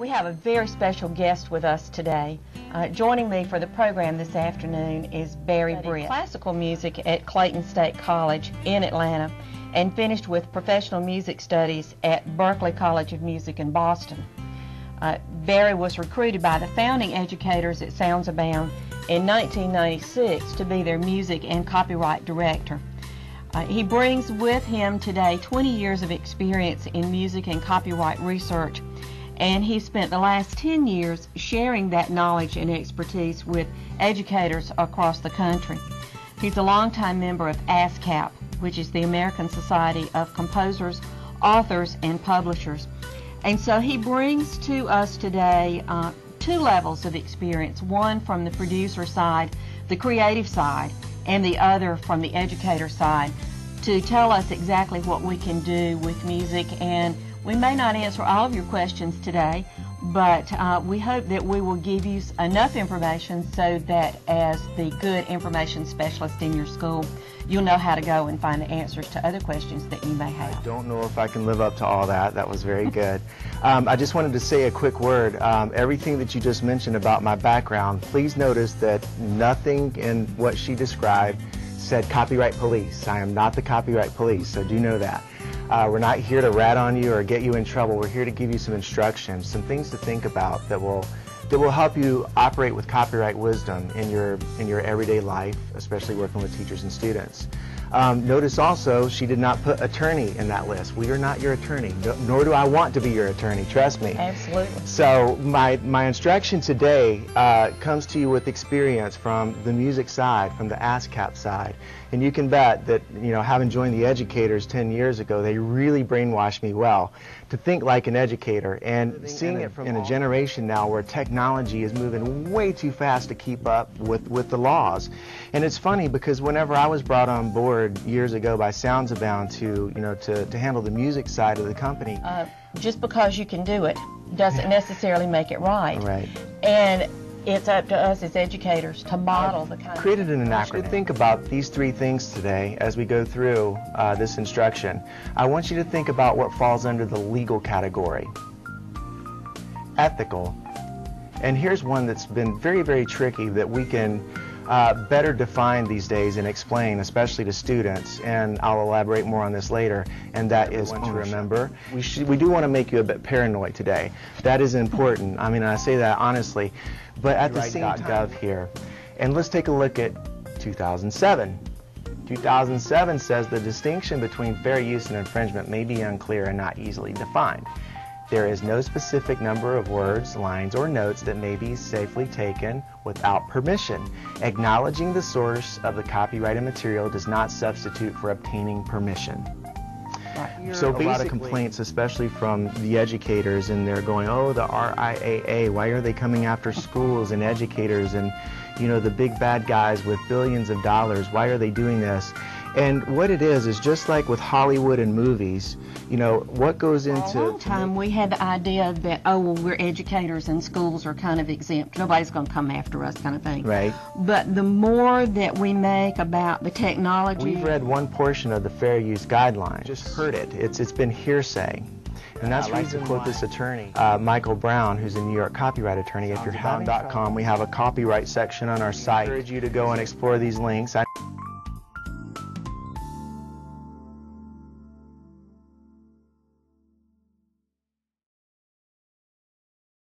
We have a very special guest with us today. Joining me for the program this afternoon is Barry Britt. Classical music at Clayton State College in Atlanta and finished with professional music studies at Berklee College of Music in Boston. Barry was recruited by the founding educators at Sounds Abound in 1996 to be their music and copyright director. He brings with him today 20 years of experience in music and copyright research, and he spent the last 10 years sharing that knowledge and expertise with educators across the country. He's a longtime member of ASCAP, which is the American Society of Composers, Authors, and Publishers. And so he brings to us today two levels of experience, one from the producer side, the creative side, and the other from the educator side, to tell us exactly what we can do with music. And we may not answer all of your questions today, but we hope that we will give you enough information so that as the good information specialist in your school, you'll know how to go and find the answers to other questions that you may have. I don't know if I can live up to all that. That was very good. I just wanted to say a quick word. Everything that you just mentioned about my background, please notice that nothing in what she described said copyright police. I am not the copyright police, so do know that. We're not here to rat on you or get you in trouble. We're here to give you some instructions, some things to think about that will help you operate with copyright wisdom in your everyday life, especially working with teachers and students. Notice also she did not put attorney in that list. We are not your attorney, nor do I want to be your attorney, trust me. Absolutely. So my instruction today comes to you with experience from the music side, from the ASCAP side. And you can bet that, you know, having joined the educators 10 years ago, they really brainwashed me well to think like an educator. And seeing it in a generation now where technology is moving way too fast to keep up with the laws. And it's funny because whenever I was brought on board years ago by Sounds Abound to handle the music side of the company. Just because you can do it doesn't necessarily make it right. Right. And it's up to us as educators to model the kind created an acronym. Think about these three things today as we go through this instruction. I want you to think about what falls under the legal category. Ethical. And here's one that's been very, very tricky that we can better define these days and explain, especially to students, and I'll elaborate more on this later, and that is to remember. We do want to make you a bit paranoid today. That is important. I mean, I say that honestly, but at the same time here. And let's take a look at 2007. 2007 says the distinction between fair use and infringement may be unclear and not easily defined. There is no specific number of words, lines, or notes that may be safely taken without permission. Acknowledging the source of the copyrighted material does not substitute for obtaining permission. Right. So a lot of complaints, especially from the educators, and they're going, oh, the RIAA, why are they coming after schools and educators and, you know, the big bad guys with billions of dollars? Why are they doing this? And what it is just like with Hollywood and movies, you know, what goes into... For a long time we had the idea that, oh, well, we're educators and schools are kind of exempt. Nobody's going to come after us kind of thing. Right. But the more that we make about the technology... We've read one portion of the Fair Use Guidelines. Just heard it. It's been hearsay. And that's why I like to quote this attorney, Michael Brown, who's a New York copyright attorney. If you're having.com, we have a copyright section on our site. I encourage you to go and explore these links.